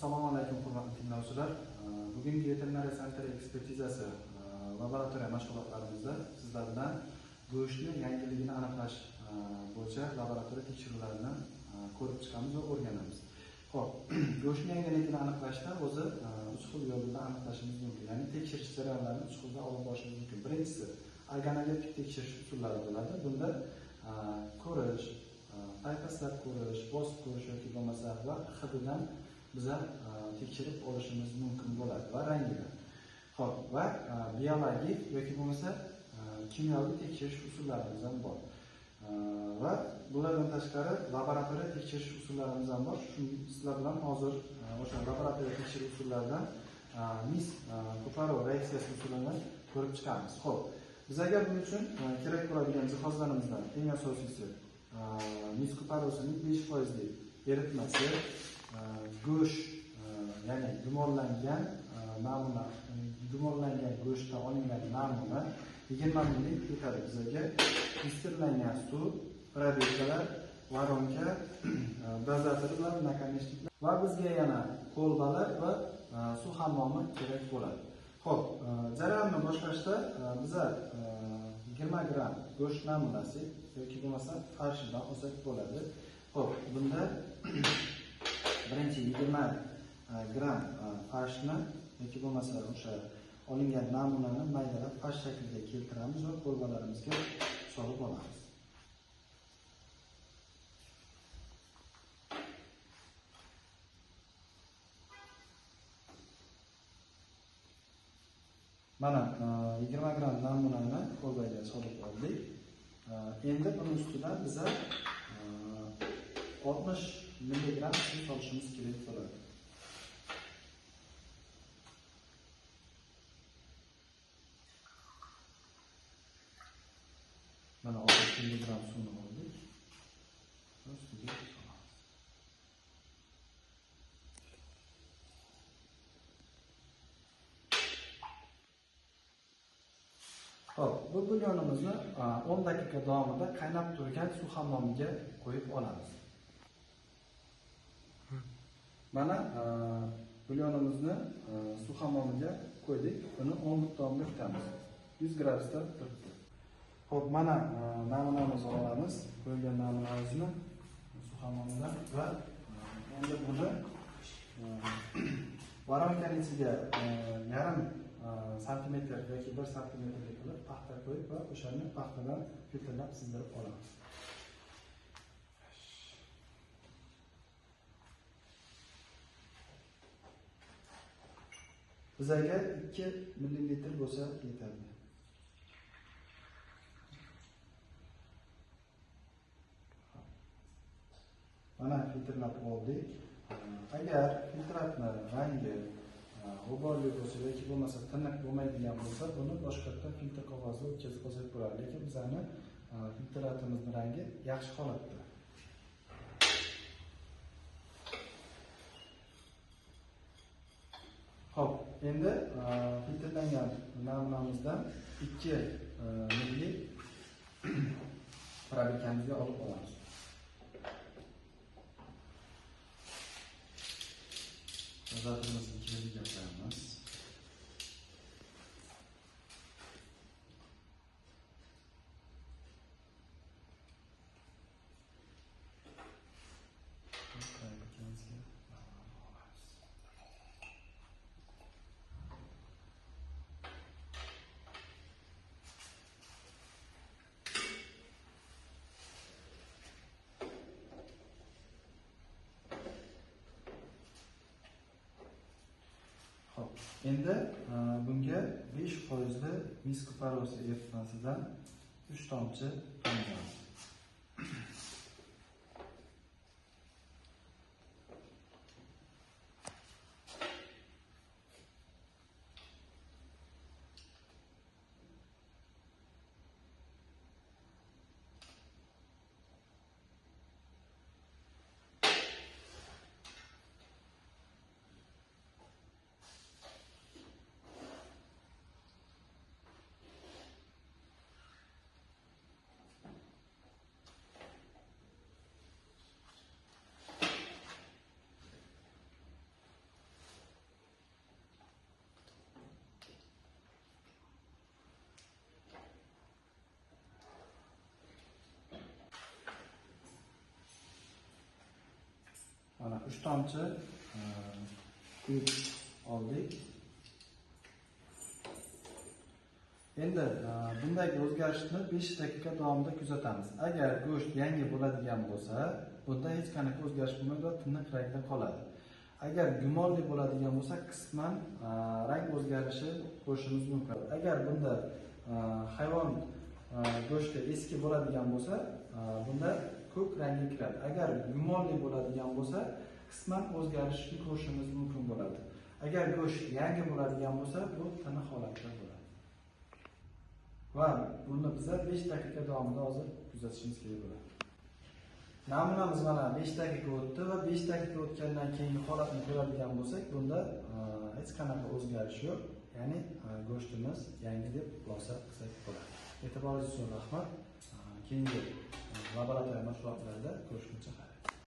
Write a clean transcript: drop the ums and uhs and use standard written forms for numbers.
Assalomu alaykum hurmatli tinglovchilar. Bugungi veterinariya sanitariya ekspertizasi laboratoriya mashg'ulotlarimizda sizlar bilan go'shtni yangiligini aniqlash bo'yicha laboratoriya tekshiruvlarini ko'rib chiqamiz va o'rganamiz. Xo'p, go'shtni yangiligini aniqlashda o'zi 3 xil yo'l bilan aniqlashimiz mumkin. Ya'ni tekshirish jarayonlarini 3 xilda olib borishimiz mumkin. Birinchisi organoleptik tekshirish usullari bo'ladi. Bunda ko'rish, paypaslab ko'rish, bosib ko'rish yoki bo'lmasa va hididan biza tekshirib olishimiz mumkin bo'ladi va rangidan. Xo'p, va biologik yoki bo'lmasa kimyoviy tekshirish usullarimiz ham bor. Va bulardan tashqari laboratoriya tekshirish usullarimiz ham bor. Sizlar bilan hozir o'sha laboratoriya tekshirish usullaridan Mis-Kuparov reaksiyasi usulini ko'rib chiqamiz. Xo'p, bizga buning uchun kerak bo'ladigan jihozlarimizdan eng asosiysi Mis-Kuparovning 5% lik eritmasi, go'sht, ya'ni gumorlangan namuna, gumorlangan go'shtdan olingan namuna 20 ml yetadi bizga. Filtrlangan suv, probirkalar, varonka, dozatorlar, nakонечникlar va bizga yana kolbalar va suv hammomi kerak bo'ladi. Xo'p, jarayonni boshlashda biza 20 gram go'sht namunasi yoki bo'lmasa farshidan olsak bo'ladi. Xo'p, bunda birinchi 20 gram farshni yoki bo'lmasa o'sha olingan namunani maydalab farsh shaklga keltiramiz va kolbalarimizga solib olamiz. Mana 20 gram namunani kolbaga solib oldik. Endi buning ustidan biza 60 mg suv solishimiz kerak bo'ladi. Mana 60 mg suvni oldik. Ustiga solamiz. Xo'p, bu bulyonimizni 10 daqiqa davomida qaynab turgan suv hammomiga qo'yib olamiz. Mana bulyonimizni suv hammomiga qo'ydik. Uni 10 minut davomida kutamiz. 100 gradusda turibdi. Xo'p, mana namunamizni olamiz. Qo'yilgan namunamizni suv hammomidan va endi buni varonkaning ichiga yarim santimetr yoki 1 santimetrlik qilib paxta qo'yib va o'shani paxtadan filtrlab sizdirib olamiz. Bizaga 2 ml bo'lsa yetadi. Mana filtrlab oldik. Agar filtratni rangi g'uborli bo'lsa yoki bo'lmasa tiniq bo'lmaydigan bo'lsa, buni boshqatdan filtr qog'ozga o'tkazib olsak bo'ladi. Lekin bizani filtratimizning rangi yaxshi holatda. Xo'p, endi filtrlangan namunamizdan 2 ml probirkamizga olib olamiz. Dozatorimizni kiriga qo'yamiz. Endi bunga 5% li Mis-Kuparov eritmasidan 3 tomchi qo'yamiz. 3 tomchi quyib oldik. Endi bunday o'zgarishni 5 daqiqa davomida kuzatamiz. Agar go'sht yangi bo'ladigan bo'lsa, bunda hech qanaqa o'zgarish bo'lmaydi va tiniq rangda qoladi. Agar gumonli bo'ladigan bo'lsa, qisman rang o'zgarishi ko'rishimiz mumkin. Agar bunda hayvon go'shti eski bo'ladigan bo'lsa, bunda ko'k rangga kiradi. Agar gumonli bo'ladigan bo'lsa, qisman o'zgarishni ko'rishimiz mumkin bo'ladi. Agar go'sht yangi bo'ladigan bo'lsa, bu tiniq holatda bo'ladi. Va buni biza 5 daqiqa davomida hozir kuzatishimiz kerak bo'ladi. Namunamiz mana 5 daqiqa o'tdi va 5 daqiqa o'tgandan keyingi holatni ko'radigan bo'lsak, bunda hech qanaqa o'zgarish yo'q. Ya'ni go'shtimiz yangi deb xulosa qilsak bo'ladi. E'tiboringiz uchun rahmat. Keyingi laboratoriya mashg'ulotlarida ko'rishguncha xayr.